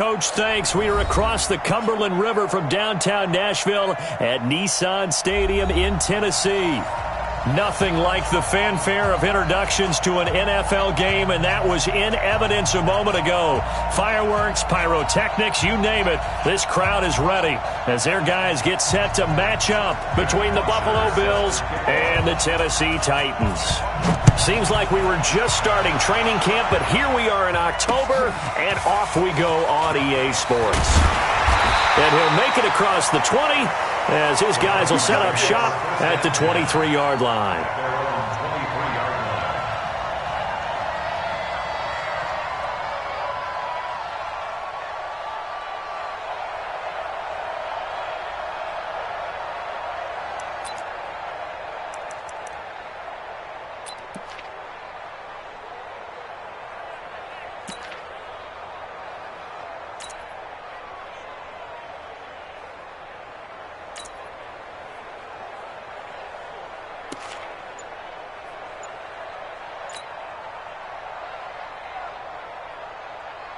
Coach, thanks. We are across the Cumberland River from downtown Nashville at Nissan Stadium in Tennessee. Nothing like the fanfare of introductions to an NFL game, and that was in evidence a moment ago. Fireworks, pyrotechnics, you name it. This crowd is ready as their guys get set to match up between the Buffalo Bills and the Tennessee Titans. Seems like we were just starting training camp, but here we are in October, and off we go on EA Sports. And he'll make it across the 20 as his guys will set up shop at the 23-yard line.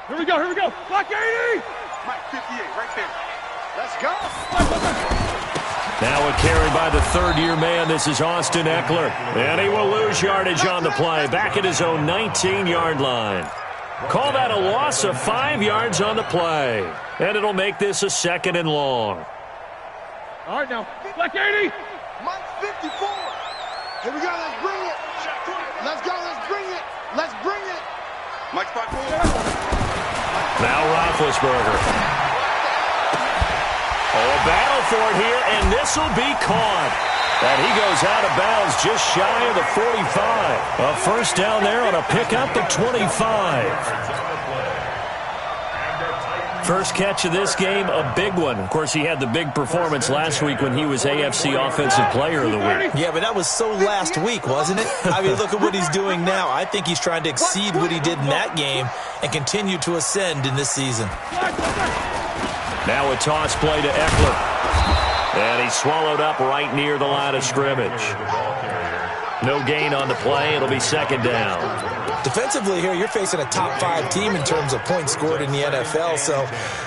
Here we go, here we go. Block 80! Mike, 58, right there. Let's go. Now a carry by the third-year man. This is Austin Eckler. And he will lose yardage on the play. Back at his own 19-yard line. Call that a loss of 5 yards on the play. And it'll make this a 2nd and long. All right, now. Block 80! Mike, 54. Here we go, let's bring it. Let's go, let's bring it. Let's bring it. Mike, spot 4. Now Roethlisberger. Oh, a battle for it here, and this will be caught. And he goes out of bounds just shy of the 45. A first down there on a pickup of 25. First catch of this game, a big one. Of course, he had the big performance last week when he was AFC Offensive Player of the Week. Yeah, but that was so last week, wasn't it? I mean, look at what he's doing now. I think he's trying to exceed what he did in that game and continue to ascend in this season. Now a toss play to Eckler. And he's swallowed up right near the line of scrimmage. No gain on the play. It'll be 2nd down. Defensively here, you're facing a top-5 team in terms of points scored in the NFL. So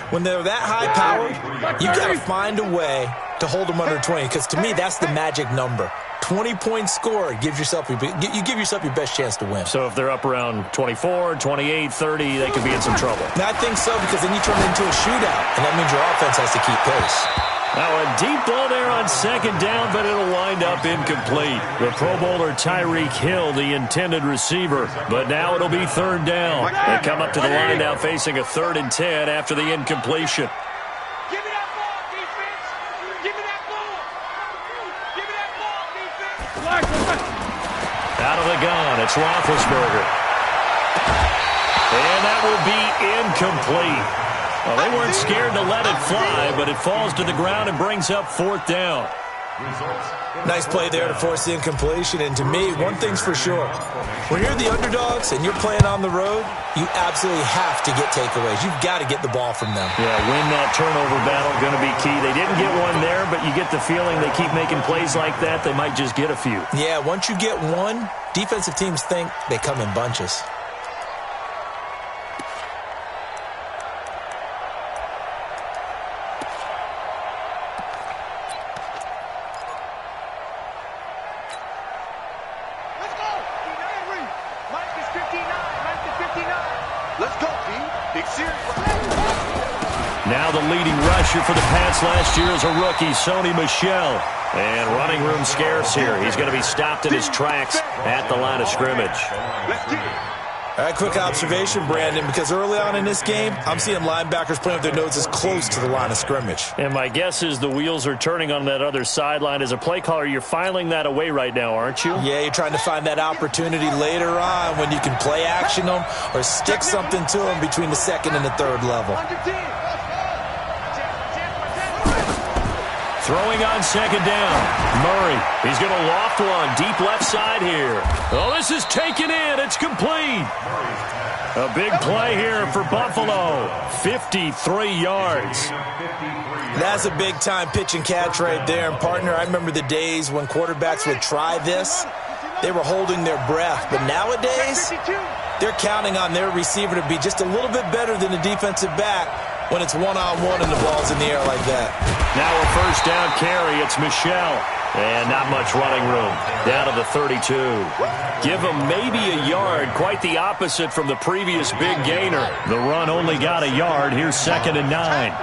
when they're that high-powered, you've got to find a way to hold them under 20. Because to me, that's the magic number. 20 points scored gives yourself you give yourself your best chance to win. So if they're up around 24, 28, 30, they could be in some trouble. I think so, because then you turn it into a shootout, and that means your offense has to keep pace. Now a deep ball there on 2nd down, but it'll wind up incomplete. The Pro Bowler Tyreek Hill, the intended receiver. But now it'll be 3rd down. They come up to the line now facing a 3rd and 10 after the incompletion. Give me that ball, defense! Give me that ball! Give me that ball, defense! Out of the gun, it's Roethlisberger. And that will be incomplete. Well, they weren't scared to let it fly, but it falls to the ground and brings up 4th down. Nice play there to force the incompletion. And to me, one thing's for sure. When you're the underdogs and you're playing on the road, you absolutely have to get takeaways. You've got to get the ball from them. Yeah, win that turnover battle, going to be key. They didn't get one there, but you get the feeling they keep making plays like that, they might just get a few. Yeah, once you get one, defensive teams think they come in bunches. Now the leading rusher for the Pats last year is a rookie, Sony Michel. And running room scarce here. He's going to be stopped in his tracks at the line of scrimmage. All right, quick observation, Brandon, because early on in this game, I'm seeing linebackers playing with their noses close to the line of scrimmage. And my guess is the wheels are turning on that other sideline. As a play caller, you're filing that away right now, aren't you? Yeah, you're trying to find that opportunity later on when you can play action them or stick something to them between the 2nd and the 3rd level. Throwing on 2nd down. Murray, he's going to loft one deep left side here. Oh, this is taken in. It's complete. A big play here for Buffalo. 53 yards. That's a big-time pitch and catch right there. And, partner, I remember the days when quarterbacks would try this. They were holding their breath. But nowadays, they're counting on their receiver to be just a little bit better than the defensive back when it's one-on-one and the ball's in the air like that. Now a first down carry. It's Michelle. And not much running room. Down to the 32. Give him maybe a yard. Quite the opposite from the previous big gainer. The run only got a yard. Here's 2nd and 9.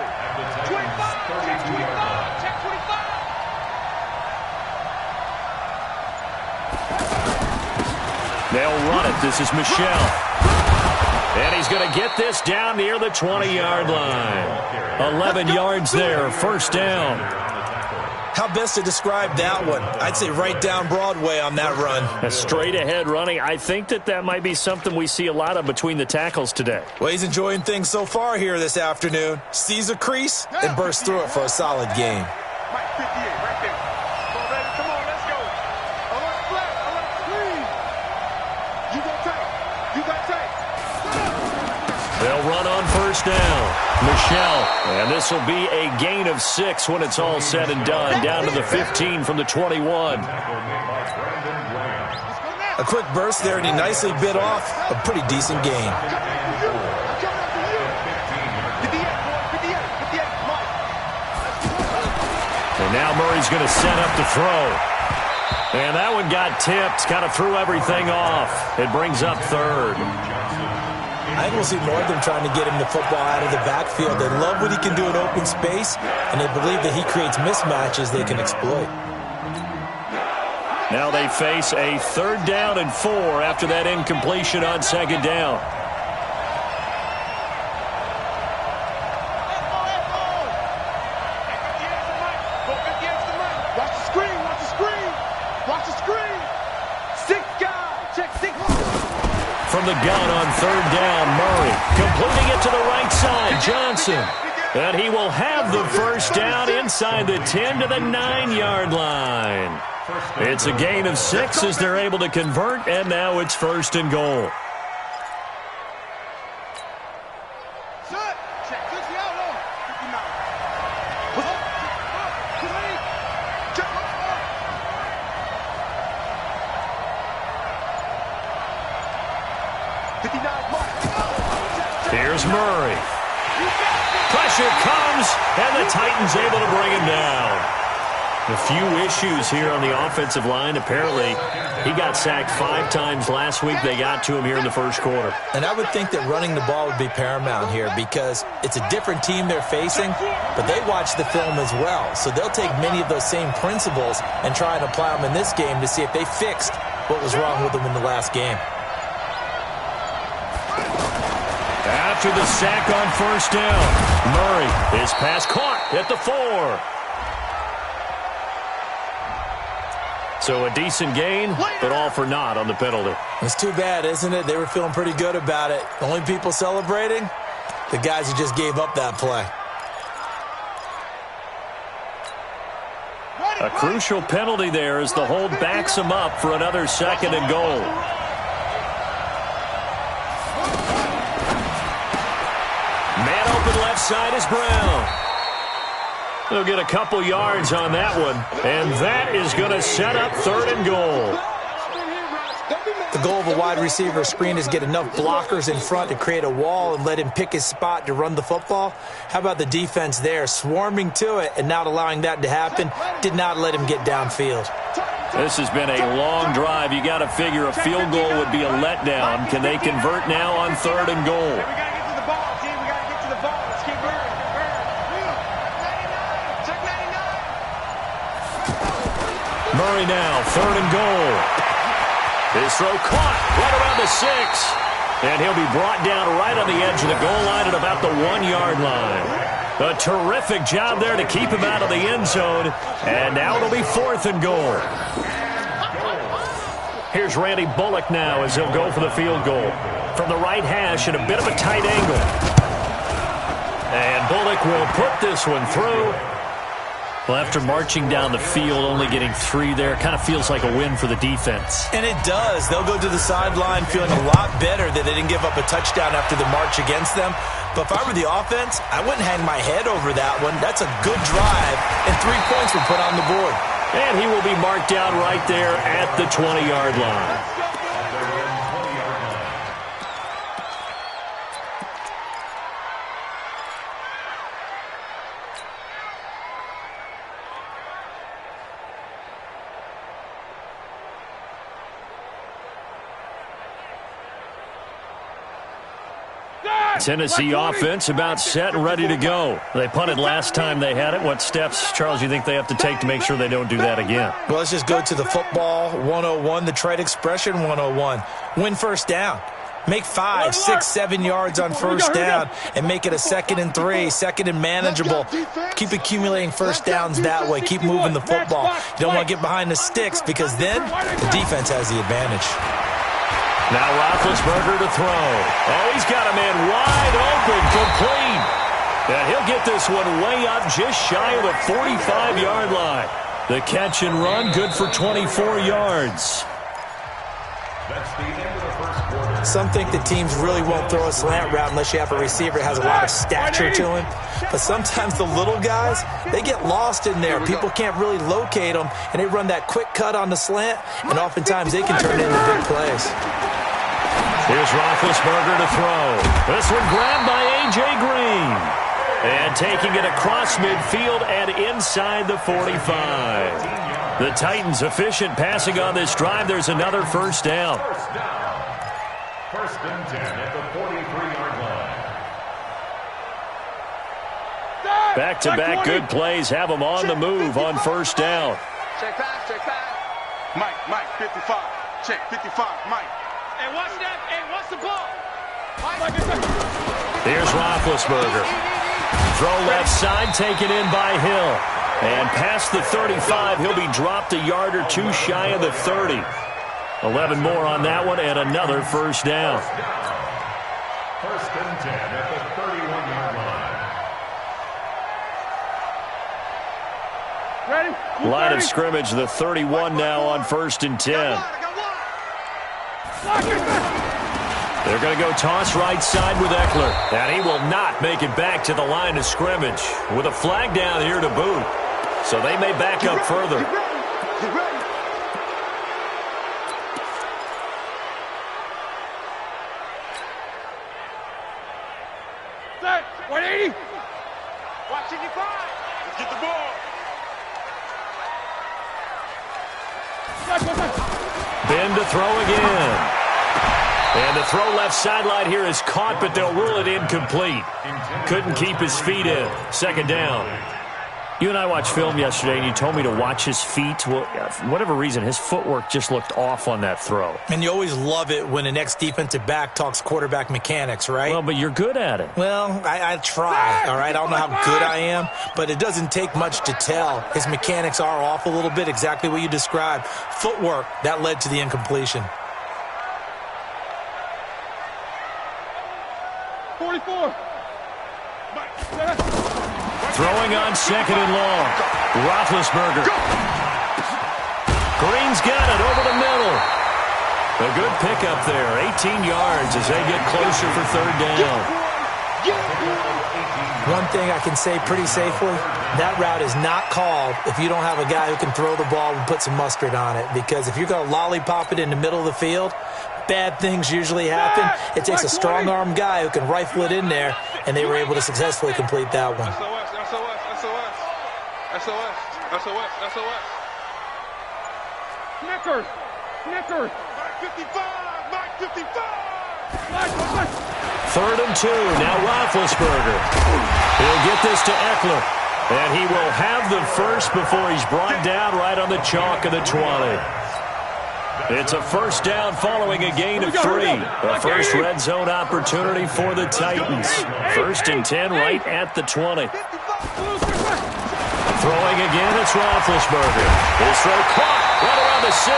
They'll run it. This is Michelle. And he's going to get this down near the 20-yard line. 11 yards there. First down. How best to describe that one? I'd say right down Broadway on that run. A straight-ahead running. I think that might be something we see a lot of between the tackles today. Well, he's enjoying things so far here this afternoon. Sees a crease and bursts through it for a solid gain. Mike 58, right there. Come on, let's go. Alert flat, alert screen. You got tight. You got tight. They'll run on first down. Michelle, and this will be a gain of 6 when it's all said and done, down to the 15 from the 21. A quick burst there, and he nicely bit off a pretty decent gain. And now Murray's going to set up to throw. And that one got tipped, kind of threw everything off. It brings up 3rd. I think we'll see more of them trying to get him the football out of the backfield. They love what he can do in open space, and they believe that he creates mismatches they can exploit. Now they face a 3rd down and 4 after that incompletion on 2nd down. Watch the screen, watch the screen. Watch the screen. 6 guys, check 6. From the gun on 3rd down, Murray completing it to the right side, Johnson. And he will have the first down inside the 10 to the 9-yard line. It's a gain of 6 as they're able to convert, and now it's 1st and goal. Here's Murray. Pressure comes, and the Titans able to bring him down. A few issues here on the offensive line. Apparently, he got sacked 5 times last week. They got to him here in the first quarter. And I would think that running the ball would be paramount here because it's a different team they're facing, but they watch the film as well. So they'll take many of those same principles and try and apply them in this game to see if they fixed what was wrong with them in the last game. After the sack on first down, Murray, his pass caught at the 4. So a decent gain, but all for naught on the penalty. It's too bad, isn't it? They were feeling pretty good about it. The only people celebrating, the guys who just gave up that play. A crucial penalty there as the hold backs him up for another 2nd and goal. Man open left side is Brown. They'll get a couple yards on that one, and that is going to set up 3rd and goal. The goal of a wide receiver screen is get enough blockers in front to create a wall and let him pick his spot to run the football. How about the defense there, swarming to it and not allowing that to happen? Did not let him get downfield. This has been a long drive. You got to figure a field goal would be a letdown. Can they convert now on 3rd and goal? Murray now, 3rd and goal. His throw caught right around the 6. And he'll be brought down right on the edge of the goal line at about the 1-yard line. A terrific job there to keep him out of the end zone. And now it'll be 4th and goal. Here's Randy Bullock now as he'll go for the field goal. From the right hash at a bit of a tight angle. And Bullock will put this one through. Well, after marching down the field, only getting 3 there, kind of feels like a win for the defense. And it does. They'll go to the sideline feeling a lot better that they didn't give up a touchdown after the march against them. But if I were the offense, I wouldn't hang my head over that one. That's a good drive, and 3 points were put on the board. And he will be marked down right there at the 20-yard line. Tennessee offense about set and ready to go. They punted last time they had it. What steps, Charles, you think they have to take to make sure they don't do that again? Well, let's just go to the football 101, the trade expression 101. Win first down. Make 5, 6, 7 yards on first down and make it a 2nd and 3, 2nd and manageable. Keep accumulating first downs that way. Keep moving the football. You don't want to get behind the sticks because then the defense has the advantage. Now Roethlisberger to throw. Oh, he's got a man wide open, complete. And he'll get this one way up just shy of the 45-yard line. The catch and run, good for 24 yards. That's the end of the first quarter. Some think that teams really won't throw a slant route unless you have a receiver that has a lot of stature to him. But sometimes the little guys, they get lost in there. People can't really locate them, and they run that quick cut on the slant, and oftentimes they can turn it into big plays. Here's Roethlisberger to throw. This one grabbed by A.J. Green. And taking it across midfield and inside the 45. The Titans efficient passing on this drive. There's another first down. First and 10 at the 43-yard line. Back-to-back good plays have them on the move on first down. Check back, check back. Mike, 55. Check, 55, Mike. Hey, watch that. Hey, watch the ball. Here's Roethlisberger. Throw left side, taken in by Hill. And past the 35, he'll be dropped a yard or two shy of the 30. 11 more on that one and another first down. First and 10 at the 31-yard line. Ready? Line of scrimmage, the 31 now on first and 10. They're going to go toss right side with Eckler. And he will not make it back to the line of scrimmage with a flag down here to boot. So they may back up further. Get ready. Set. 180. Watch 55. Let's get the ball. Ben to throw again. And the throw left sideline here is caught, but they'll rule it incomplete. Couldn't keep his feet in. Second down. You and I watched film yesterday, and you told me to watch his feet. Well, for whatever reason, his footwork just looked off on that throw. And you always love it when the next defensive back talks quarterback mechanics, right? Well, but you're good at it. Well, I try, all right? I don't know how good I am, but it doesn't take much to tell. His mechanics are off a little bit, exactly what you described. Footwork, that led to the incompletion. 44. Throwing on second and long. Roethlisberger. Green's got it over the middle. A good pickup there. 18 yards as they get closer for third down. One thing I can say pretty safely, that route is not called if you don't have a guy who can throw the ball and put some mustard on it. Because if you're going to lollipop it in the middle of the field, bad things usually happen. It takes a strong-arm guy who can rifle it in there, and they were able to successfully complete that one. SOS. Snickers. Mike 55. Third and 2. Now Roethlisberger. He'll get this to Eckler. And he will have the first before he's brought down right on the chalk of the 20. It's a first down following a gain of 3. A first red zone opportunity for the Titans. First and 10 right at the 20. Throwing again, it's Roethlisberger. His throw caught right around the 6.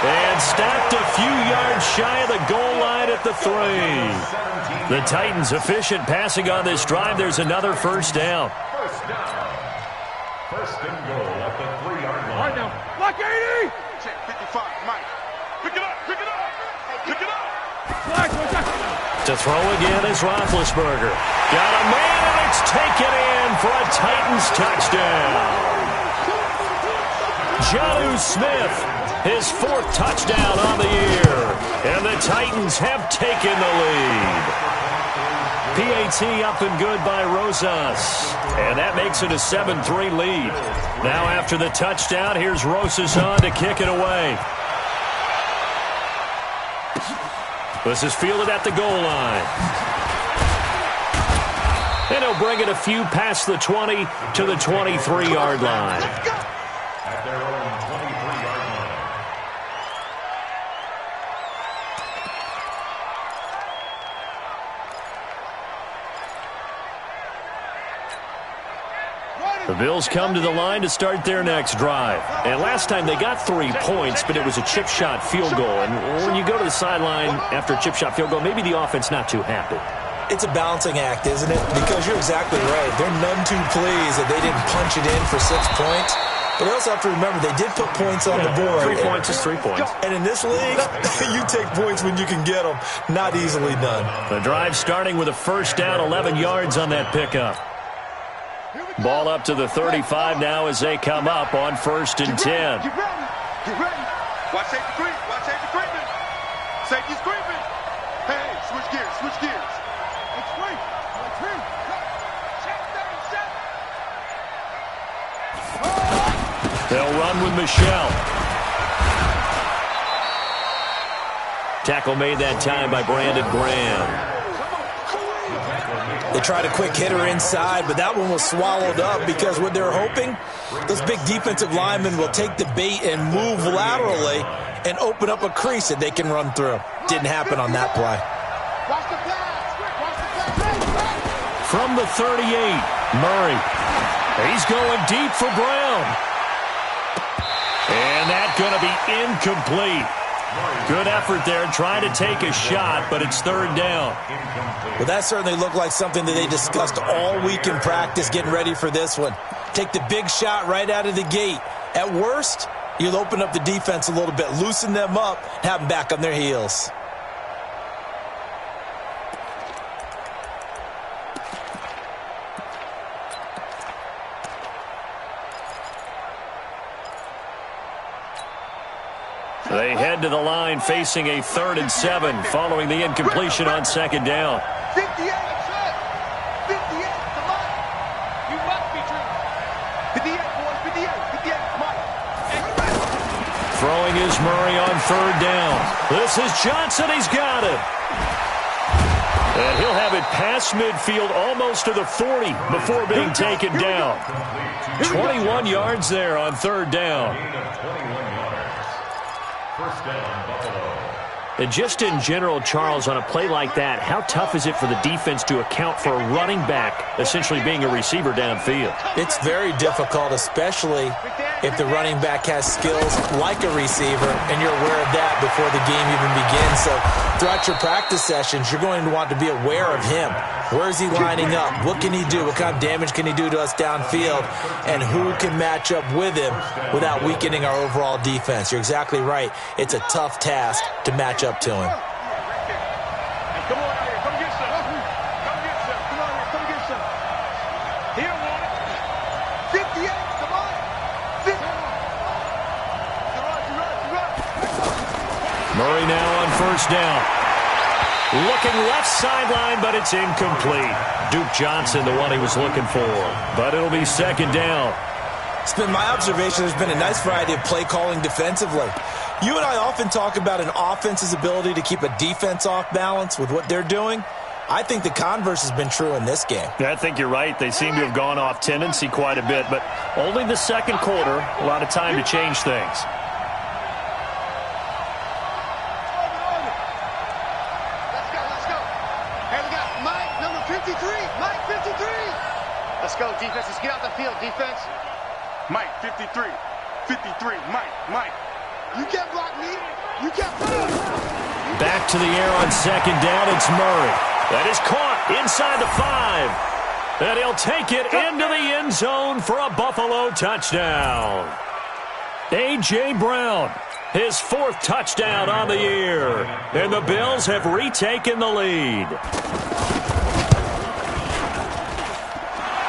And stacked a few yards shy of the goal line at the 3. The Titans efficient passing on this drive. There's another first down. First and goal at the 3-yard line. Right now. Block 80. Check 55, Mike. Pick it up. To throw again is Roethlisberger. Got a man, and it's taken in for a Titans touchdown. Jonnu Smith, his 4th touchdown on the year. And the Titans have taken the lead. PAT up and good by Rosas. And that makes it a 7-3 lead. Now after the touchdown, here's Rosas on to kick it away. This is fielded at the goal line. And he'll bring it a few past the 20 to the 23-yard line. At their own 23-yard line. The Bills come to the line to start their next drive. And last time they got 3 points, but it was a chip shot field goal. And when you go to the sideline after a chip shot field goal, maybe the offense not too happy. It's a balancing act, isn't it? Because you're exactly right. They're none too pleased that they didn't punch it in for 6 points. But they also have to remember they did put points on the board. 3 points is 3 points. And in this league, you take points when you can get them. Not easily done. The drive starting with a first down, 11 yards on that pickup. Ball up to the 35 now as they come up on 1st and 10. Get ready. Get ready. Watch safety creep. Watch safety creeping. Safety's creeping. Hey, switch gears. Switch gears. It's free. It's free. Check They'll run with Michelle. Tackle made that time by Brandon Graham. They tried a quick hitter inside, but that one was swallowed up because what they're hoping, those big defensive linemen will take the bait and move laterally and open up a crease that they can run through. Didn't happen on that play. From the 38, Murray. He's going deep for Brown. And that's going to be incomplete. Good effort there, trying to take a shot, but it's 3rd down. Well, that certainly looked like something that they discussed all week in practice, getting ready for this one. Take the big shot right out of the gate. At worst, you'll open up the defense a little bit, loosen them up, and have them back on their heels. They head to the line facing a 3rd and 7 following the incompletion on 2nd down. 58, 58, come on. You must be true. 58, boys, 58, come on. Throwing is Murray on 3rd down. This is Johnson, he's got it. And he'll have it past midfield almost to the 40 before being taken down. 21 yards there on 3rd down. First down, Buffalo. And just in general, Charles, on a play like that, how tough is it for the defense to account for a running back essentially being a receiver downfield? It's very difficult, especially if the running back has skills like a receiver, and you're aware of that before the game even begins. So throughout your practice sessions, you're going to want to be aware of him. Where is he lining up? What can he do? What kind of damage can he do to us downfield? And who can match up with him without weakening our overall defense? You're exactly right. It's a tough task to match up to him. Come on out here. Come get some. Come get some. Come on here. Come get some. He don't want it. 58. Come on. 50. You're right. Murray now on 1st down. Looking left sideline, but it's incomplete. Duke Johnson, the one he was looking for. But it'll be 2nd down. It's been my observation there's been a nice variety of play calling defensively. You and I often talk about an offense's ability to keep a defense off balance with what they're doing. I think the converse has been true in this game. Yeah, I think you're right. They seem to have gone off tendency quite a bit, but only the 2nd quarter, a lot of time to change things. Let's go. Hey, we got Mike, number 53. Mike, 53. Let's go, defense. Let's get out the field, defense. Mike, 53. 53. Mike. You can't block me. You can't block me. Back to the air on 2nd down. It's Murray. That is caught inside the 5. And he'll take it into the end zone for a Buffalo touchdown. A.J. Brown, his 4th touchdown on the year. And the Bills have retaken the lead.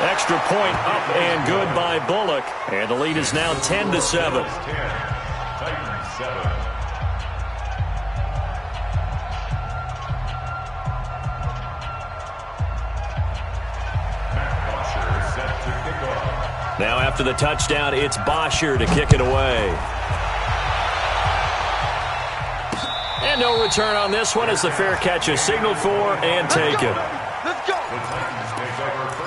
Extra point up and good by Bullock. And the lead is now 10-7. Titans 7. Now after the touchdown, it's Bosher to kick it away. And no return on this one as the fair catch is signaled for and taken. Let's go. The Titans take over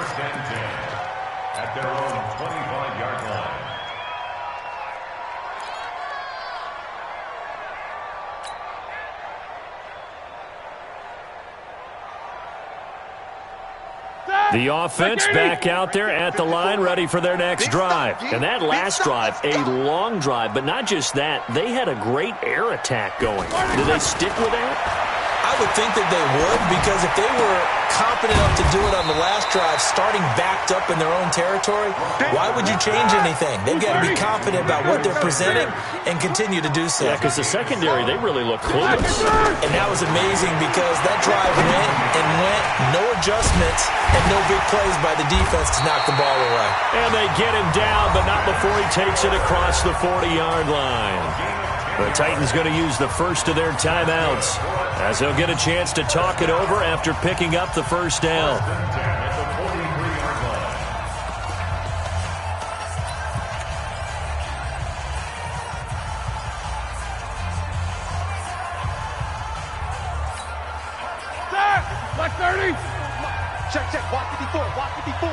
The offense back out there at the line, ready for their next drive. And that last drive, a long drive, but not just that. They had a great air attack going. Did they stick with that? I would think that they would, because if they were competent enough to do it on the last drive, starting backed up in their own territory, why would you change anything? They've got to be confident about what they're presenting and continue to do so. Yeah, because the secondary, they really look clueless. And that was amazing because that drive went and went, no adjustments, and no big plays by the defense to knock the ball away. And they get him down, but not before he takes it across the 40-yard line. The Titans going to use the first of their timeouts as they'll get a chance to talk it over after picking up the first down. Black 30. Check. Walk 54.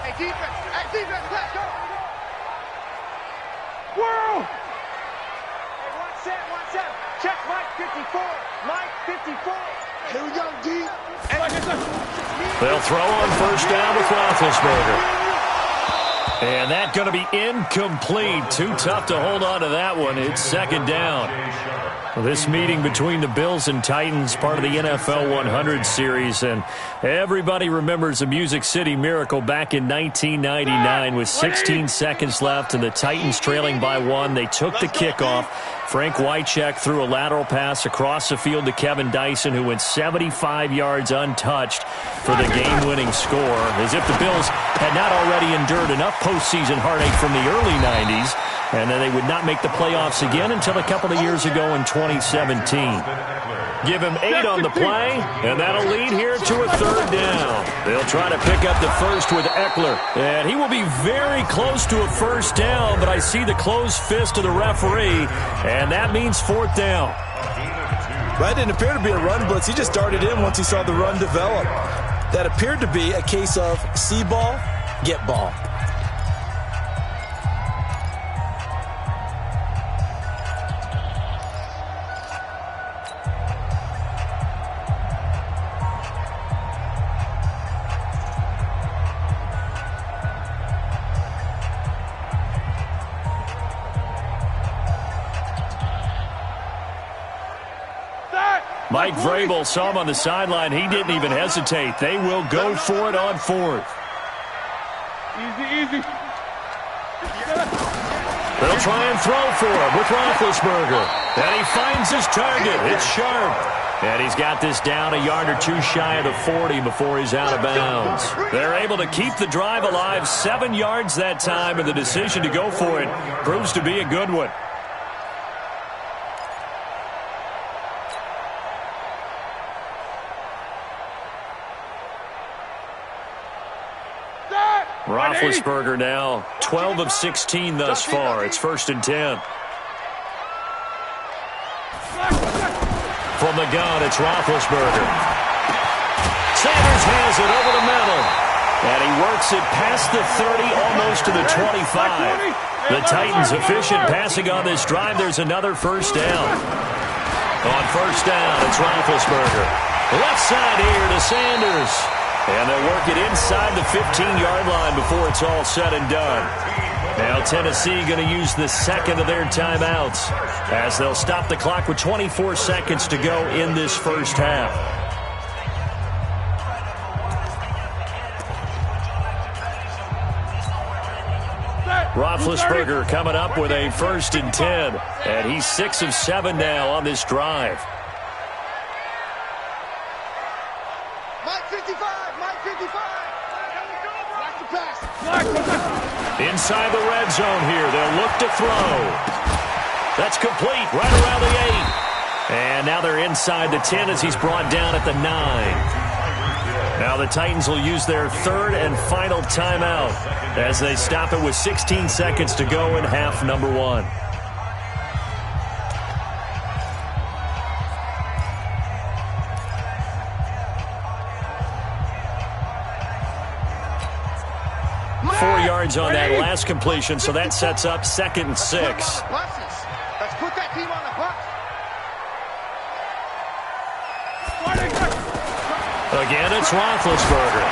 Hey, defense, let's go. World. One set. Check Mike 54. Mike 54. Here we go, D. They'll throw on first down with Roethlisberger. And that's going to be incomplete. Too tough to hold on to that one. It's second down. This meeting between the Bills and Titans, part of the NFL 100 series, and everybody remembers the Music City Miracle back in 1999 with 16 seconds left and the Titans trailing by 1. They took the kickoff. Frank Wycheck threw a lateral pass across the field to Kevin Dyson, who went 75 yards untouched for the game-winning score, as if the Bills had not already endured enough postseason heartache from the early 90s, and then they would not make the playoffs again until a couple of years ago in 2017. Give him 8 on the play, and that'll lead here to a third down. They'll try to pick up the first with Eckler, and he will be very close to a first down, but I see the closed fist of the referee, and that means fourth down. That didn't appear to be a run blitz. He just darted in once he saw the run develop. That appeared to be a case of see ball, get ball. Mike Vrabel saw him on the sideline. He didn't even hesitate. They will go for it on fourth. Easy. They'll try and throw for him with Roethlisberger. And he finds his target. It's Sharp. And he's got this down a yard or two shy of the 40 before he's out of bounds. They're able to keep the drive alive, 7 yards that time, and the decision to go for it proves to be a good one. Roethlisberger now 12 of 16 thus far. It's 1st and 10. From the gun, it's Roethlisberger. Sanders has it over the middle. And he works it past the 30, almost to the 25. The Titans efficient passing on this drive. There's another first down. On first down, it's Roethlisberger. Left side here to Sanders. And they'll work it inside the 15-yard line before it's all said and done. Now Tennessee going to use the second of their timeouts as they'll stop the clock with 24 seconds to go in this first half. Roethlisberger coming up with a 1st and 10. And he's 6 of 7 now on this drive. Inside the red zone here. They'll look to throw. That's complete right around the 8. And now they're inside the 10 as he's brought down at the 9. Now the Titans will use their third and final timeout as they stop it with 16 seconds to go in half number 1. On that last completion, so that sets up 2nd and 6. Let's put that team on the bus. Again, it's Roethlisberger.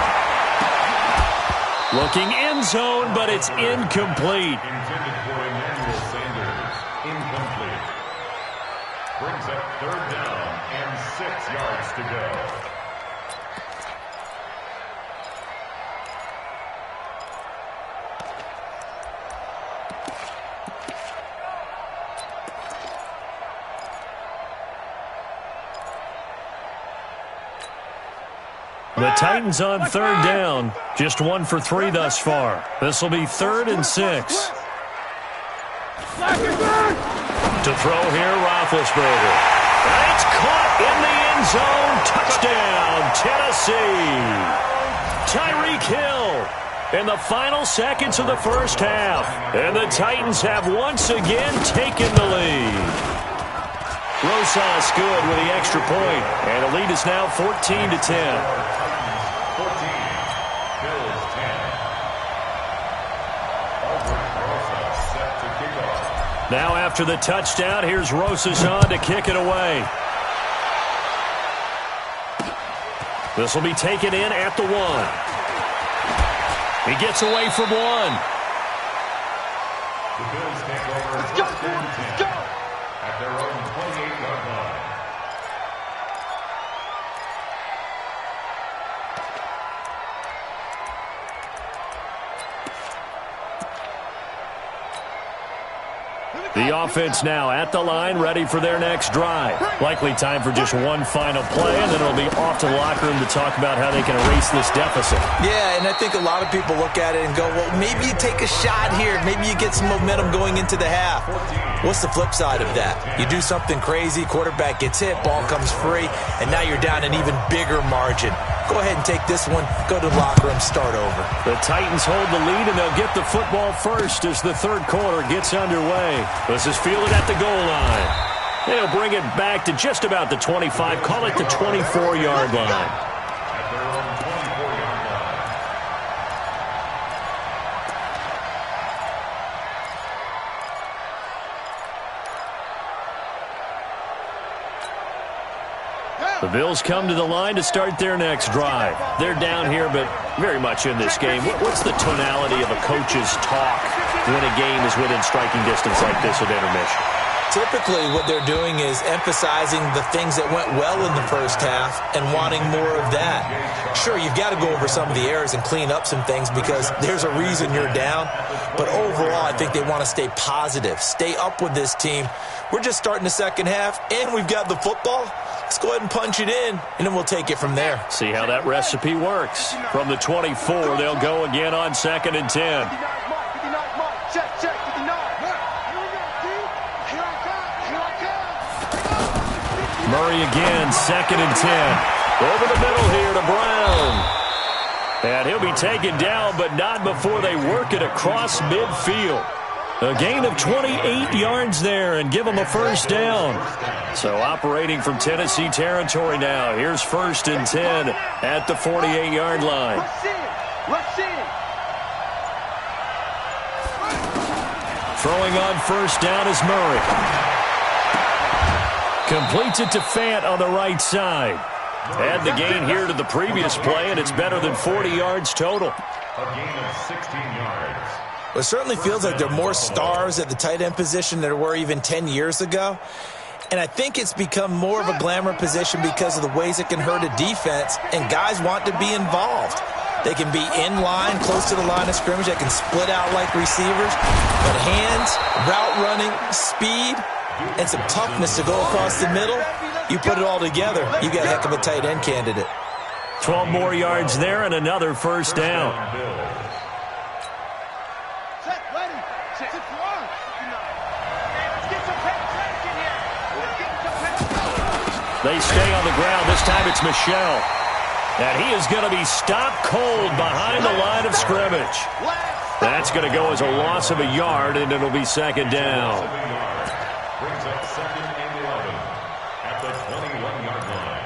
Looking end zone, but it's incomplete. Intended for Emmanuel Sanders. Incomplete. Brings up 3rd down and 6 yards to go. The Titans on 3rd down. Just 1 for 3 thus far. This will be 3rd and 6. To throw here, Roethlisberger. And it's caught in the end zone. Touchdown, Tennessee. Tyreek Hill in the final seconds of the first half. And the Titans have once again taken the lead. Rosas good with the extra point. And the lead is now 14-10. Now after the touchdown, here's Rosas on to kick it away. This will be taken in at the 1. He gets away from 1. The Bills take over. Let's go, let's go. At their own 28-yard line. The offense now at the line, ready for their next drive. Likely time for just one final play, and then it'll be off to the locker room to talk about how they can erase this deficit. Yeah, and I think a lot of people look at it and go, well, maybe you take a shot here. Maybe you get some momentum going into the half. What's the flip side of that? You do something crazy, quarterback gets hit, ball comes free, and now you're down an even bigger margin. Go ahead and take this one, go to the locker room, start over. The Titans hold the lead, and they'll get the football first as the 3rd quarter gets underway. This is fielded at the goal line. They'll bring it back to just about the 25, call it the 24-yard line. At their own 24-yard line. The Bills come to the line to start their next drive. They're down here, but very much in this game. What's the tonality of a coach's talk when a game is within striking distance like this at intermission? Typically, what they're doing is emphasizing the things that went well in the first half and wanting more of that. Sure, you've got to go over some of the errors and clean up some things because there's a reason you're down. But overall, I think they want to stay positive, stay up with this team. We're just starting the second half, and we've got the football. Let's go ahead and punch it in, and then we'll take it from there. See how that recipe works. From the 24, they'll go again on 2nd and 10. Check, 59. Murray again, 2nd and 10. Over the middle here to Brown. And he'll be taken down, but not before they work it across midfield. A gain of 28 yards there and give them a first down. So operating from Tennessee territory now. Here's 1st and 10 at the 48-yard line. Rush in. Throwing on 1st down is Murray. Completes it to Fant on the right side. Add the gain here to the previous play, and it's better than 40 yards total. A gain of 16 yards. Well, it certainly feels like there are more stars at the tight end position than there were even 10 years ago. And I think it's become more of a glamour position because of the ways it can hurt a defense, and guys want to be involved. They can be in line, close to the line of scrimmage. They can split out like receivers. But hands, route running, speed, and some toughness to go across the middle, you put it all together, you got a heck of a tight end candidate. 12 more yards there and another first down. They stay on the ground. This time it's Michel. And he is going to be stopped cold behind the line of scrimmage. That's going to go as a loss of a yard, and it'll be 2nd down. Brings up 2nd and 11 at the 21-yard line.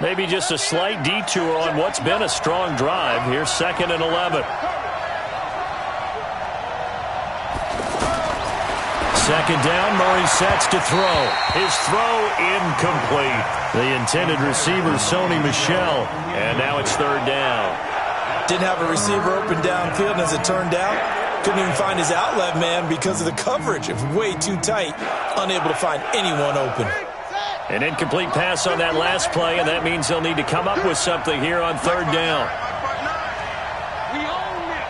Maybe just a slight detour on what's been a strong drive. Here's 2nd and 11. second down, Murray sets to throw. His throw incomplete. The intended receiver, Sony Michel, and now it's third down. Didn't have a receiver open downfield, and as it turned out, couldn't even find his outlet man because of the coverage. It was way too tight, unable to find anyone open. An incomplete pass on that last play, and that means they'll need to come up with something here on third down. We own them.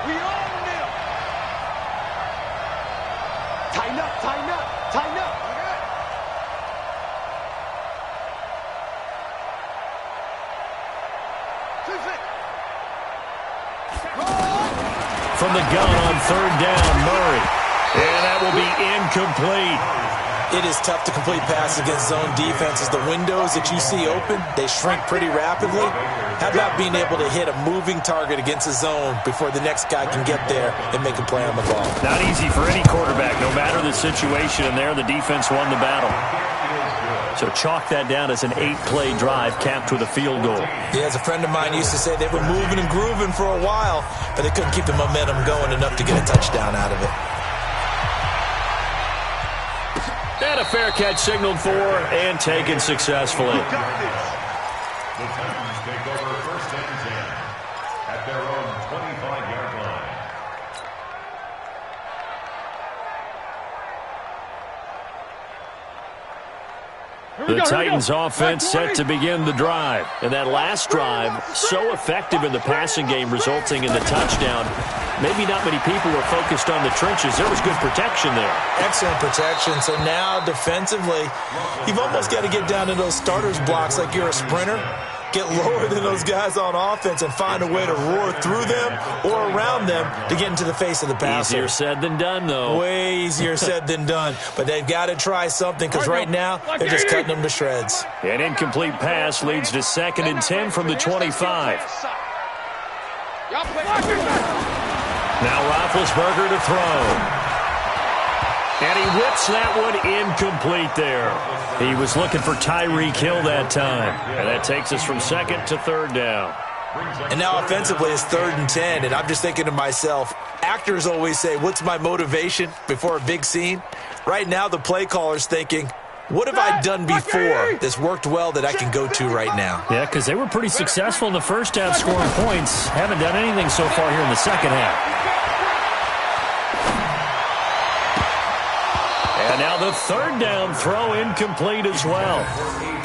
We own them. Tighten up, tighten up, tighten up. From the gun on third down, Murray. And that will be incomplete. It is tough to complete passes against zone defenses. The windows that you see open, they shrink pretty rapidly. How about being able to hit a moving target against a zone before the next guy can get there and make a play on the ball? Not easy for any quarterback, no matter the situation, and there the defense won the battle. So chalk that down as an 8-play drive capped with a field goal. Yeah, as a friend of mine used to say, they were moving and grooving for a while, but they couldn't keep the momentum going enough to get a touchdown out of it. And a fair catch signaled for and taken successfully. The Titans take over first and 10 at their own 25-yard line. The Titans offense set to begin the drive. And that last drive, so effective in the passing game, resulting in the touchdown. Maybe not many people were focused on the trenches. There was good protection there. Excellent protection. So now defensively, you've almost got to get down to those starters blocks like you're a sprinter. Get lower than those guys on offense and find a way to roar through them or around them to get into the face of the passer. Easier said than done, though. Way easier said than done. But they've got to try something because right now they're just cutting them to shreds. An incomplete pass leads to 2nd and 10 from the 25. Now Roethlisberger to throw. And he whips that one incomplete there. He was looking for Tyreek Hill that time. And that takes us from 2nd to 3rd down. And now offensively it's 3rd and 10. And I'm just thinking to myself, actors always say, what's my motivation before a big scene? Right now the play caller's thinking, what have I done before that's worked well that I can go to right now? Yeah, because they were pretty successful in the first half scoring points. Haven't done anything so far here in the second half. And now the 3rd down throw incomplete as well.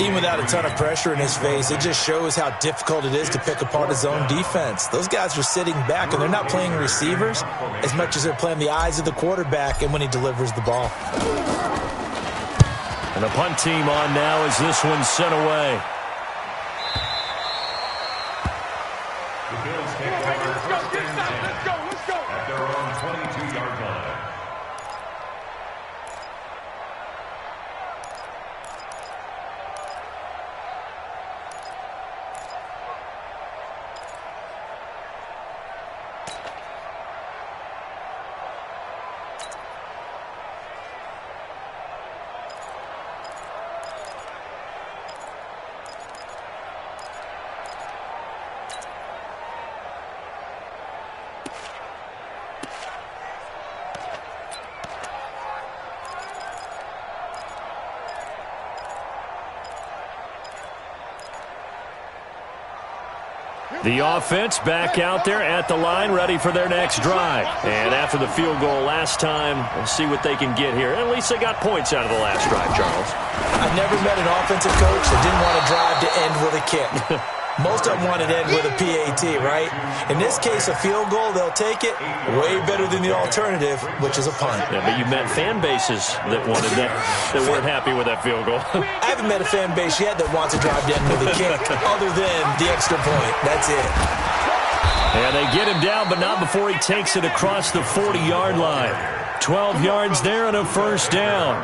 Even without a ton of pressure in his face, it just shows how difficult it is to pick apart his own defense. Those guys are sitting back, and they're not playing receivers as much as they're playing the eyes of the quarterback and when he delivers the ball. And the punt team on now as this one's sent away. The Bills take over first and 10 at their own 22-yard line. The offense back out there at the line, ready for their next drive. And after the field goal last time, we'll see what they can get here. At least they got points out of the last drive, Charles. I've never met an offensive coach that didn't want a drive to end with a kick. Most of them want it to end with a PAT, right? In this case, a field goal, they'll take it. Way better than the alternative, which is a punt. Yeah, but you met fan bases that wanted that weren't happy with that field goal. I haven't met a fan base yet that wants a drive to end with a kick, other than the extra point. That's it. And they get him down, but not before he takes it across the 40-yard line. 12 yards there and a first down.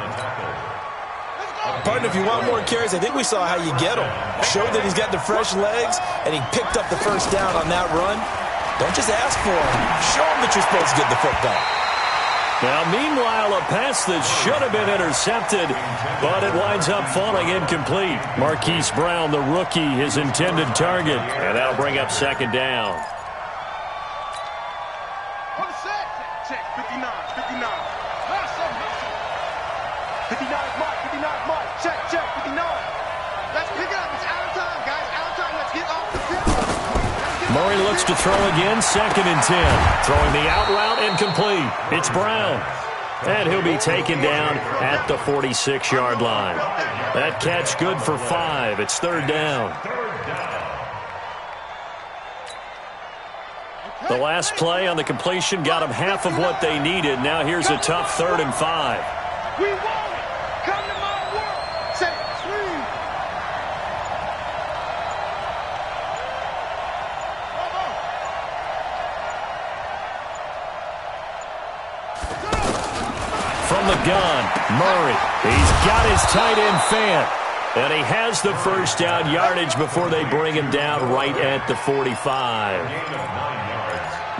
Partner, if you want more carries, I think we saw how you get him. Showed that he's got the fresh legs, and he picked up the first down on that run. Don't just ask for him. Show him that you're supposed to get the football. Now, meanwhile, a pass that should have been intercepted, but it winds up falling incomplete. Marquise Brown, the rookie, his intended target, and that'll bring up 2nd down. On the set. Check, 59, 59. Pass him, Murray looks to throw again, 2nd and 10. Throwing the out route incomplete. It's Brown. And he'll be taken down at the 46-yard line. That catch good for 5. It's 3rd down. The last play on the completion got them half of what they needed. Now here's a tough 3rd and 5. We want it. Come to my world. Say, swing. From the gun, Murray. He's got his tight end Fant. And he has the first down yardage before they bring him down right at the 45.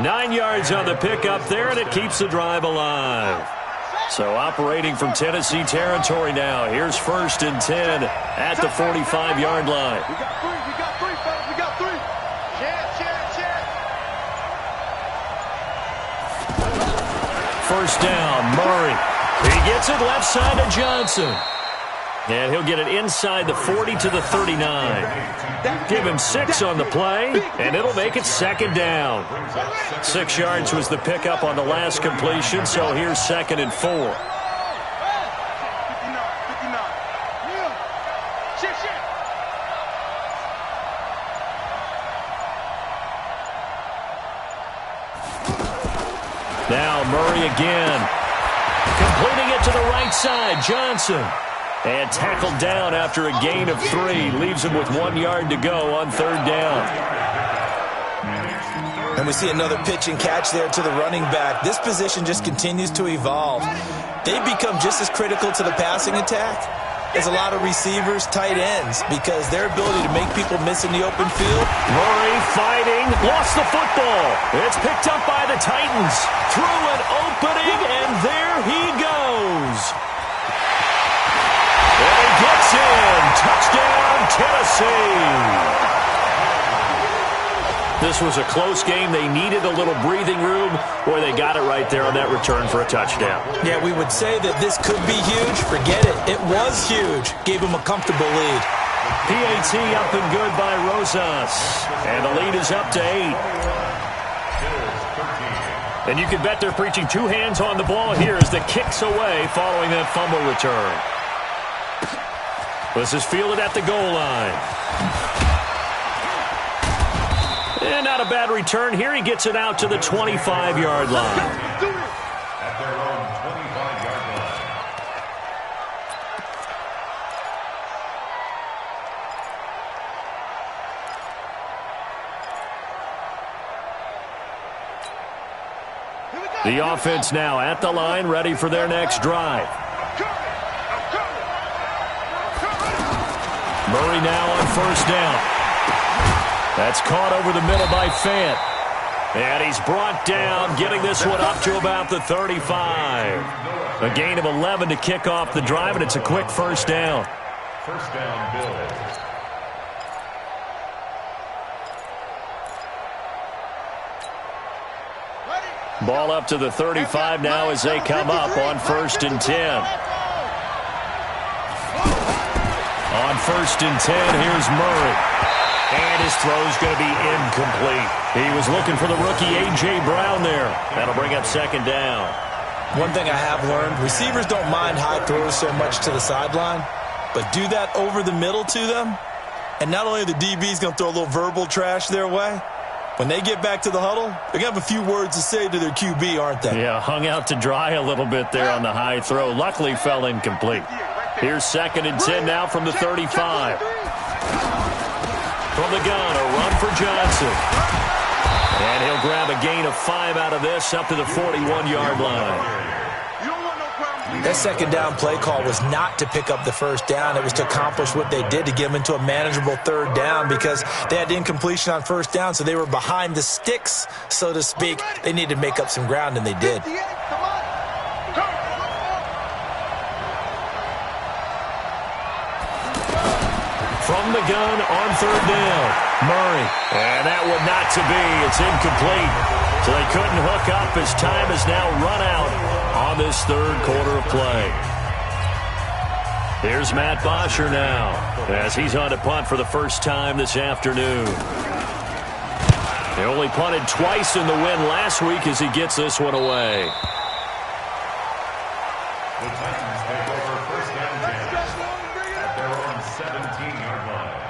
9 yards on the pickup there, and it keeps the drive alive. So operating from Tennessee territory now. Here's 1st and 10 at the 45-yard line. We got 3. We got 3, fellas. We got 3. Check. First down, Murray. He gets it left side to Johnson. And he'll get it inside the 40 to the 39. Give him 6 on the play, and it'll make it 2nd down. 6 yards was the pickup on the last completion, so here's 2nd and 4. 59. Now Murray again. Completing it to the right side, Johnson. And tackled down after a gain of 3. Leaves him with 1 yard to go on 3rd down. And we see another pitch and catch there to the running back. This position just continues to evolve. They've become just as critical to the passing attack as a lot of receivers, tight ends, because their ability to make people miss in the open field. Murray fighting, lost the football. It's picked up by the Titans. Through an opening, and there he goes. And he gets in. Touchdown, Tennessee. This was a close game. They needed a little breathing room. Boy, they got it right there on that return for a touchdown. Yeah, we would say that this could be huge. Forget it. It was huge. Gave them a comfortable lead. PAT up and good by Rosas. And the lead is up to 8. And you can bet they're preaching 2 hands on the ball here as the kick's away following that fumble return. This is fielded at the goal line. And not a bad return here. He gets it out to the 25-yard line. At their own 25-yard line. The offense now at the line, ready for their next drive. Murray now on 1st down. That's caught over the middle by Fant. And he's brought down, getting this one up to about the 35. A gain of 11 to kick off the drive, and it's a quick 1st down. 1st down, Bills. Ball up to the 35 now as they come up on 1st and 10. On 1st and 10, here's Murray. And his throw's going to be incomplete. He was looking for the rookie A.J. Brown there. That'll bring up 2nd down. One thing I have learned, receivers don't mind high throws so much to the sideline, but do that over the middle to them, and not only are the DBs going to throw a little verbal trash their way, when they get back to the huddle, they're going to have a few words to say to their QB, aren't they? Yeah, hung out to dry a little bit there on the high throw. Luckily fell incomplete. Here's 2nd and 10 now from the 35. From the gun, a run for Johnson. And he'll grab a gain of 5 out of this up to the 41-yard line. That 2nd down play call was not to pick up the 1st down. It was to accomplish what they did, to get them into a manageable 3rd down, because they had incompletion on 1st down, so they were behind the sticks, so to speak. They needed to make up some ground, and they did. From the gun on 3rd down, Murray. And that one not to be. It's incomplete. So they couldn't hook up as time has now run out on this 3rd quarter of play. Here's Matt Bosher now as he's on to punt for the first time this afternoon. He only punted twice in the win last week as he gets this one away. The Titans take over first down 10 at their own 17-yard line.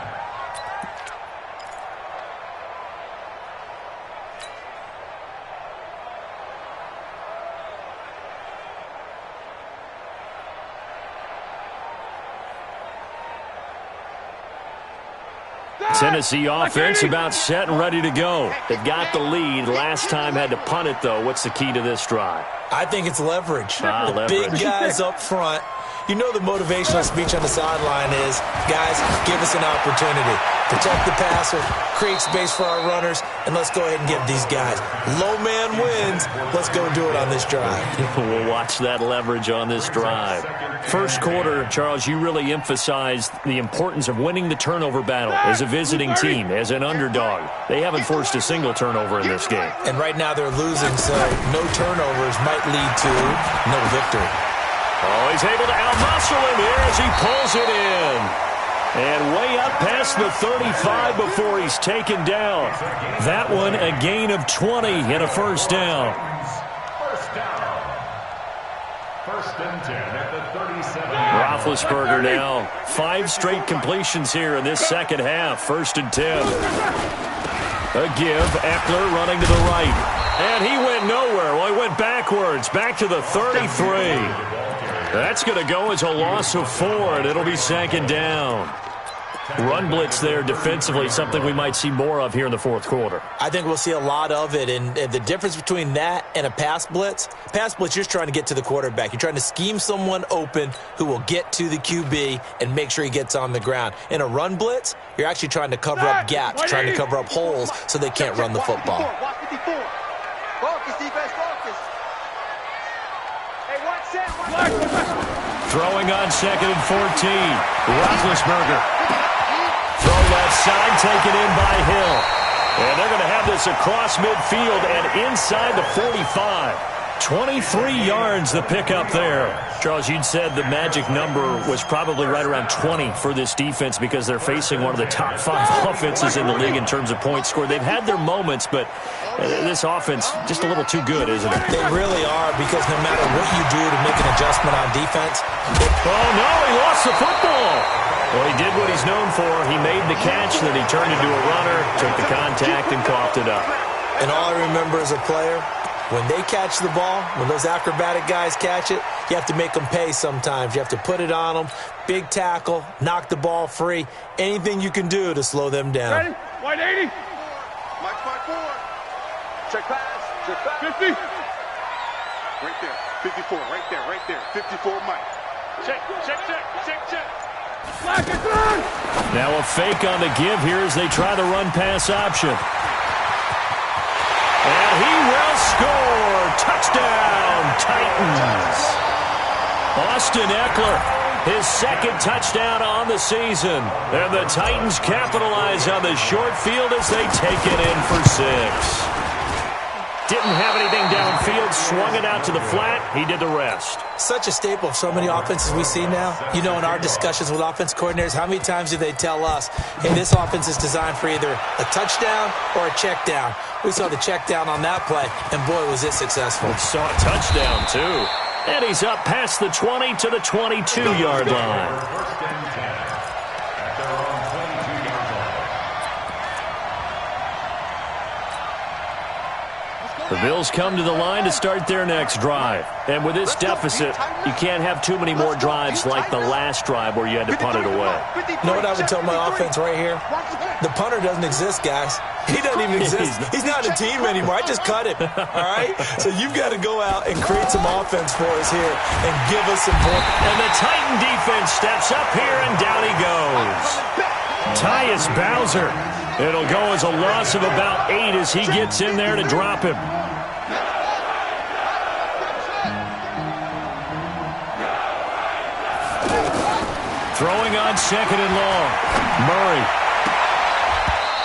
Tennessee offense about set and ready to go. They've got the lead. Last time had to punt it, though. What's the key to this drive? I think it's leverage. Leverage. Big guys up front. You know the motivational speech on the sideline is, guys, give us an opportunity. Protect the passer, create space for our runners, and let's go ahead and give these guys. Low man wins. Let's go do it on this drive. We'll watch that leverage on this drive. First quarter, Charles, you really emphasized the importance of winning the turnover battle as a visiting team, as an underdog. They haven't forced a single turnover in this game. And right now they're losing, so no turnovers might lead to no victory. Oh, he's able to out-muscle him here as he pulls it in. And way up past the 35 before he's taken down. That one a gain of 20 and a first down. First down. First and 10 at the 37. Roethlisberger now. 5 straight completions here in this second half. First and 10. A give. Eckler running to the right. And he went nowhere. Well, he went backwards. Back to the 33. That's going to go as a loss of 4, and it'll be second down. Run blitz there defensively, something we might see more of here in the fourth quarter. I think we'll see a lot of it, and the difference between that and a pass blitz, you're just trying to get to the quarterback. You're trying to scheme someone open who will get to the QB and make sure he gets on the ground. In a run blitz, you're actually trying to cover up gaps, trying to cover up holes so they can't run the football. Focus, defense, focus. Hey, watch that. Throwing on second and 14. Roethlisberger. Throw left side, taken in by Hill. And they're going to have this across midfield and inside the 45. 23 yards the pickup there. Charles, you'd said the magic number was probably right around 20 for this defense because they're facing one of the top 5 offenses in the league in terms of points scored. They've had their moments, but this offense just a little too good, isn't it? They really are, because no matter what you do to make an adjustment on defense. Oh, no, he lost the football. Well, he did what he's known for. He made the catch, then he turned into a runner, took the contact, and coughed it up. And all I remember as a player, when they catch the ball, when those acrobatic guys catch it, you have to make them pay sometimes. You have to put it on them, big tackle, knock the ball free, anything you can do to slow them down. Ready? White 80. Mike 5-4. Check pass. Check pass. 50. Right there. 54. Right there. Right there. 54, Mike. Check. Slack it through. Now a fake on the give here as they try the run-pass option. And he will score. Touchdown, Titans. Austin Eckler, his second touchdown on the season. And the Titans capitalize on the short field as they take it in for 6. Didn't have anything downfield, swung it out to the flat. He did the rest. Such a staple of so many offenses we see now. You know, in our discussions with offense coordinators, how many times do they tell us, hey, this offense is designed for either a touchdown or a check down? We saw the check down on that play, and boy, was it successful. We saw a touchdown, too. And he's up past the 20 to the 22-yard line. First and 10 at their own 22-yard line. The Bills come to the line to start their next drive. And with this deficit, you can't have too many more drives like the last drive where you had to punt it away. You know what I would tell my offense right here? The punter doesn't exist, guys. He doesn't even exist. He's not a team anymore. I just cut him, all right? So you've got to go out and create some offense for us here and give us some points. And the Titan defense steps up here, and down he goes. Tyus Bowser. It'll go as a loss of about 8 as he gets in there to drop him. Throwing on second and long. Murray.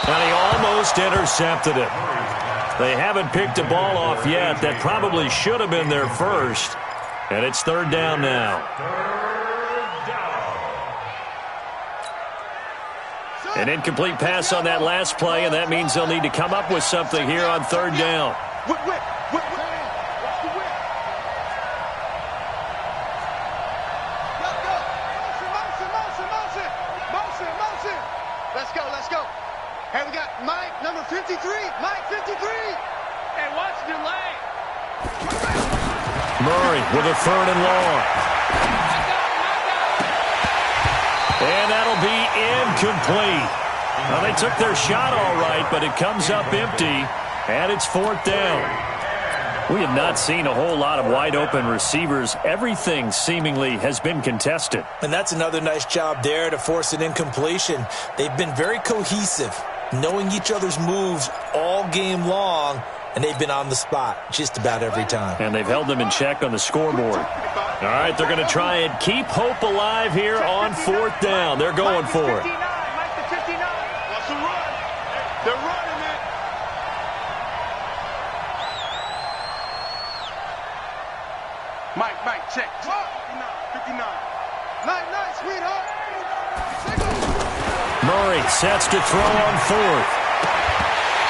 And he almost intercepted it. They haven't picked the ball off yet. That probably should have been their first. And it's third down now. An incomplete pass on that last play, and that means they'll need to come up with something here on third down. Whip. Motion. Let's go. Hey, we got Mike, number 53. Mike, 53. Hey, watch the lane. Murray with a third and long. And that'll be incomplete. Well, they took their shot all right, but it comes up empty, and it's fourth down. We have not seen a whole lot of wide-open receivers. Everything seemingly has been contested. And that's another nice job there to force an incompletion. They've been very cohesive, knowing each other's moves all game long, and they've been on the spot just about every time. And they've held them in check on the scoreboard. All right, they're going to try and keep hope alive here on fourth down. They're going for it. Mike the 59. That's a run. They're running it. Mike, check. 59. Nice, sweetheart. Murray sets to throw on fourth.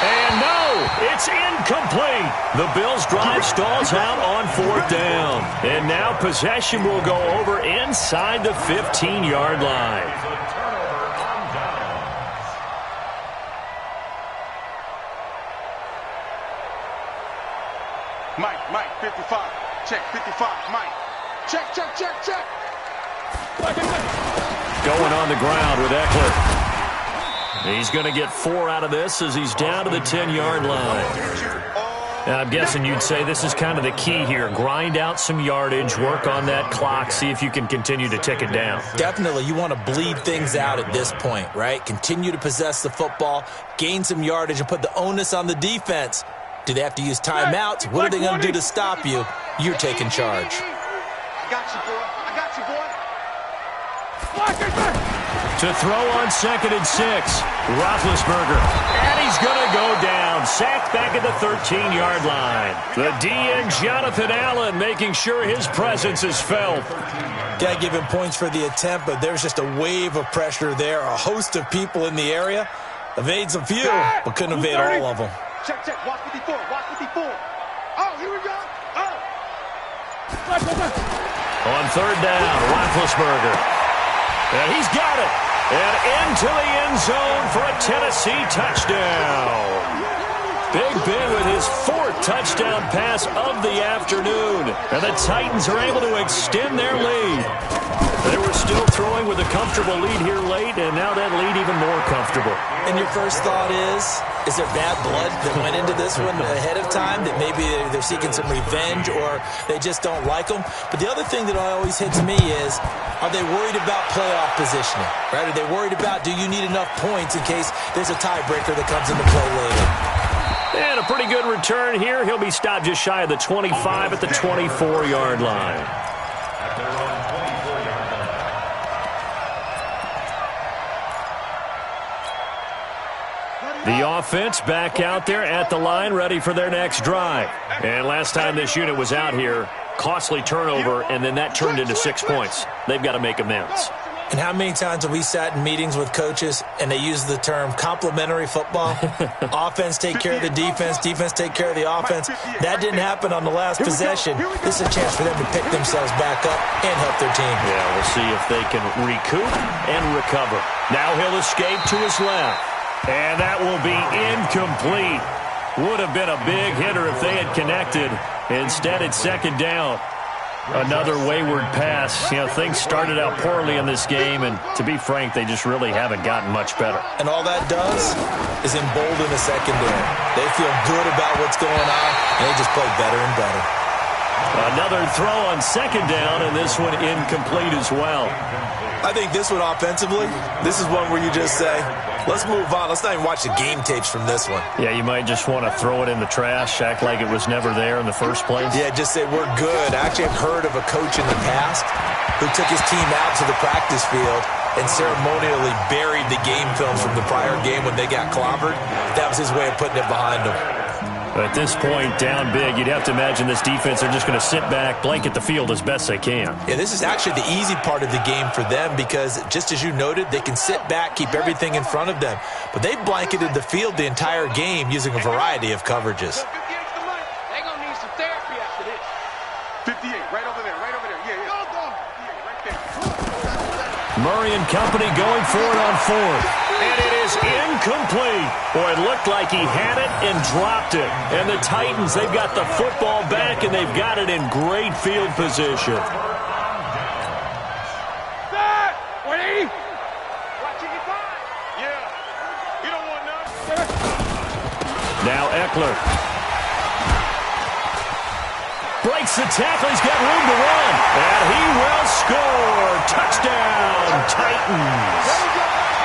And no, it's incomplete. The Bills' drive stalls out on fourth down. And now possession will go over inside the 15-yard line. Mike, 55. Check, 55. Mike. Check. Going on the ground with Eckler. He's going to get 4 out of this as he's down to the 10-yard line. Now, I'm guessing you'd say this is kind of the key here. Grind out some yardage, work on that clock, see if you can continue to tick it down. Definitely, you want to bleed things out at this point, right? Continue to possess the football, gain some yardage, and put the onus on the defense. Do they have to use timeouts? What are they going to do to stop you? You're taking charge. I got you, boy. To throw on 2nd and 6, Roethlisberger. And he's going to go down. Sacked back at the 13-yard line. The DN, Jonathan Allen, making sure his presence is felt. Got to give him points for the attempt, but there's just a wave of pressure there. A host of people in the area. Evades a few, but couldn't evade all of them. Check. Watch 54. Oh, here we go. On third down, Roethlisberger. And he's got it. And into the end zone for a Tennessee touchdown. Big Ben with his 4th touchdown pass of the afternoon. And the Titans are able to extend their lead. They were still throwing with a comfortable lead here late, and now that lead even more comfortable. And your first thought is there bad blood that went into this one ahead of time, that maybe they're seeking some revenge or they just don't like them? But the other thing that always hits me is, are they worried about playoff positioning? Right? Are they worried about, do you need enough points in case there's a tiebreaker that comes into play later? And a pretty good return here. He'll be stopped just shy of the 25 at the 24-yard line. The offense back out there at the line, ready for their next drive. And last time this unit was out here, costly turnover, and then that turned into 6 points. They've got to make amends. And how many times have we sat in meetings with coaches and they use the term complementary football? Offense take care of the defense, defense take care of the offense. That didn't happen on the last possession. This is a chance for them to pick themselves back up and help their team. Yeah, we'll see if they can recoup and recover. Now he'll escape to his left. And that will be incomplete. Would have been a big hitter if they had connected. Instead, it's 2nd down. Another wayward pass. You know, things started out poorly in this game, and to be frank, they just really haven't gotten much better. And all that does is embolden the secondary. They feel good about what's going on, and they just play better and better. Another throw on 2nd down, and this one incomplete as well. I think this one offensively, this is one where you just say, let's move on. Let's not even watch the game tapes from this one. Yeah, you might just want to throw it in the trash, act like it was never there in the first place. Yeah, just say we're good. I actually have heard of a coach in the past who took his team out to the practice field and ceremonially buried the game films from the prior game when they got clobbered. That was his way of putting it behind them. At this point, down big, you'd have to imagine this defense are just going to sit back, blanket the field as best they can. Yeah, this is actually the easy part of the game for them because, just as you noted, they can sit back, keep everything in front of them. But they've blanketed the field the entire game using a variety of coverages. They're going to need some therapy after this. 58, right over there, right over there. Yeah, right there. Murray and company going for it on fourth. And it is incomplete. Boy, it looked like he had it and dropped it. And the Titans, they've got the football back, and they've got it in great field position. Set! 180. Watching you find. Yeah. You don't want none. Now Eckler. Breaks the tackle. He's got room to run. And he will score. Touchdown, Titans.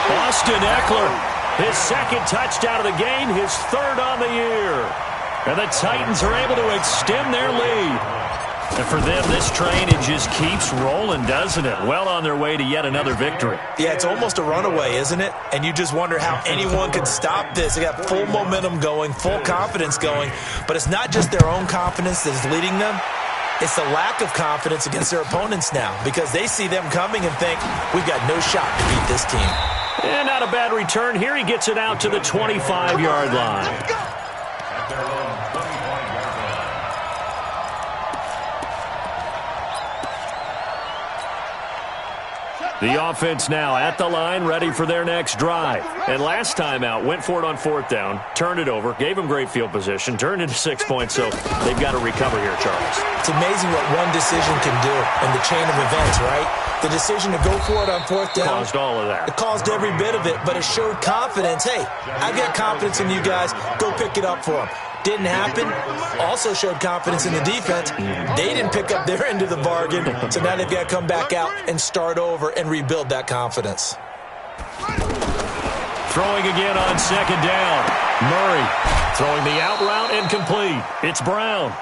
Austin Eckler, his second touchdown of the game, his third on the year. And the Titans are able to extend their lead. And for them, this train, it just keeps rolling, doesn't it? Well on their way to yet another victory. Yeah, it's almost a runaway, isn't it? And you just wonder how anyone could stop this. They got full momentum going, full confidence going. But it's not just their own confidence that's leading them. It's the lack of confidence against their opponents now because they see them coming and think, we've got no shot to beat this team. And not a bad return here. He gets it out to the 25-yard line. At their own 25-yard line. The offense now at the line, ready for their next drive. And last time out, went for it on fourth down, turned it over, gave them great field position, turned into 6 points, so they've got to recover here, Charles. It's amazing what one decision can do in the chain of events, right? The decision to go for it on fourth down. Caused all of that. It caused every bit of it, but it showed confidence. Hey, I've got confidence in you guys. Go pick it up for them. Didn't happen. Also showed confidence in the defense. They didn't pick up their end of the bargain, so now they've got to come back out and start over and rebuild that confidence. Throwing again on second down. Murray throwing the out route incomplete. It's Brown.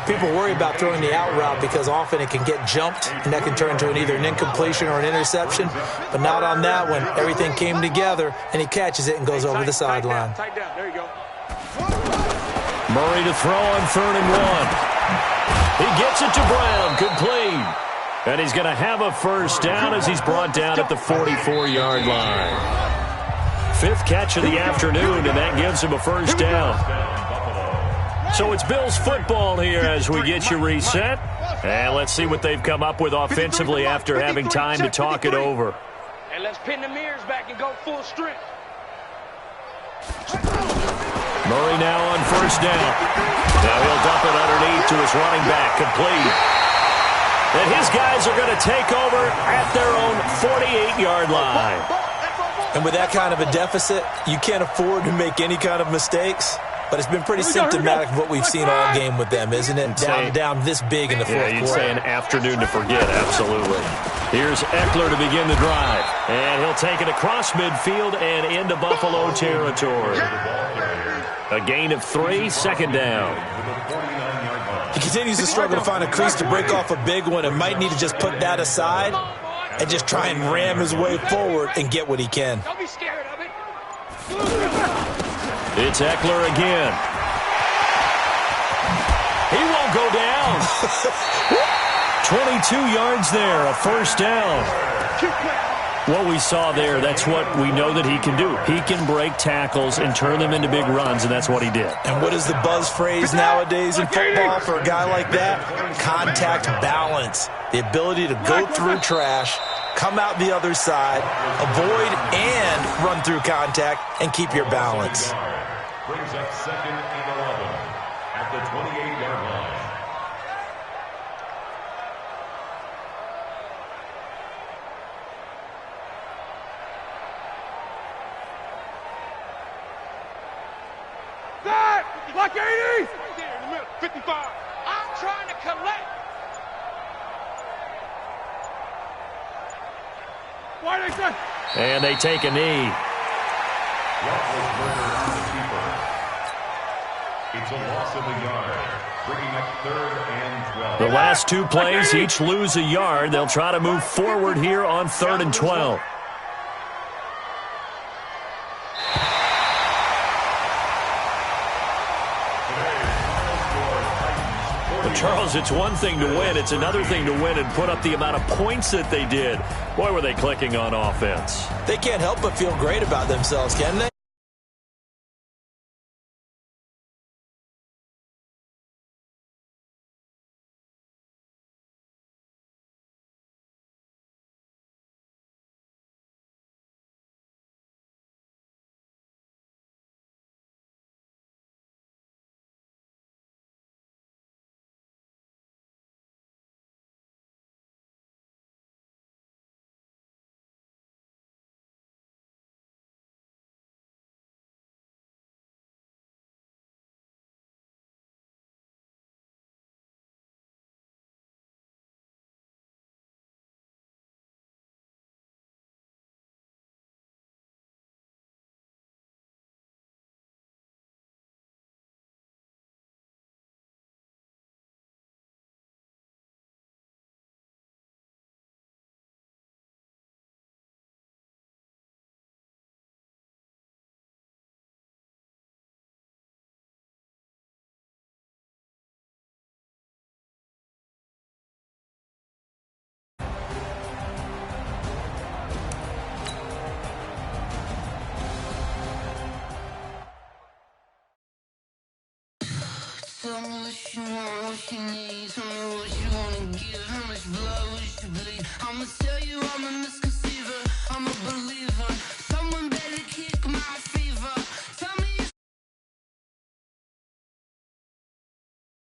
People worry about throwing the out route because often it can get jumped, and that can turn into either an incompletion or an interception. But not on that one. Everything came together, and he catches it and goes over the sideline. Tight down. There you go. Murray to throw on 3rd and 1. He gets it to Brown, complete. And he's going to have a first down as he's brought down at the 44-yard line. 5th catch of the afternoon, and that gives him a first down. So it's Bills football here as we get you reset. And let's see what they've come up with offensively after having time to talk it over. And let's pin the mirrors back and go full strength. Murray now on first down. Now he'll dump it underneath to his running back, complete. And his guys are going to take over at their own 48-yard line. And with that kind of a deficit, you can't afford to make any kind of mistakes. But it's been pretty symptomatic of what we've seen all game with them, isn't it? Down this big in the fourth quarter. Yeah, you'd say an afternoon to forget, absolutely. Here's Eckler to begin the drive. And he'll take it across midfield and into Buffalo territory. A gain of 3, second down. He continues to struggle to find a crease to break off a big one and might need to just put that aside and just try and ram his way forward and get what he can. Don't be scared of it. It's Eckler again. He won't go down. 22 yards there, a first down. What we saw there, that's what we know that he can do. He can break tackles and turn them into big runs, and that's what he did. And what is the buzz phrase nowadays in football for a guy like that? Contact balance. The ability to go through trash, come out the other side, avoid and run through contact, and keep your balance. Brings up 2nd and 11 at the 28-yard line. That! Like 80! Right there in the middle, 55. I'm trying to collect. Why they say? And they take a knee. It's a loss of a yard, bringing up 3rd and 12. The last 2 plays each lose a yard. They'll try to move forward here on 3rd and 12. Charles, it's one thing to win. It's another thing to win and put up the amount of points that they did. Boy, were they clicking on offense. They can't help but feel great about themselves, can they? Tell me what you want, what you need. Tell me what you wanna give. How much blood would you bleed? I'ma tell you I'm a misconceiver. I'm a believer.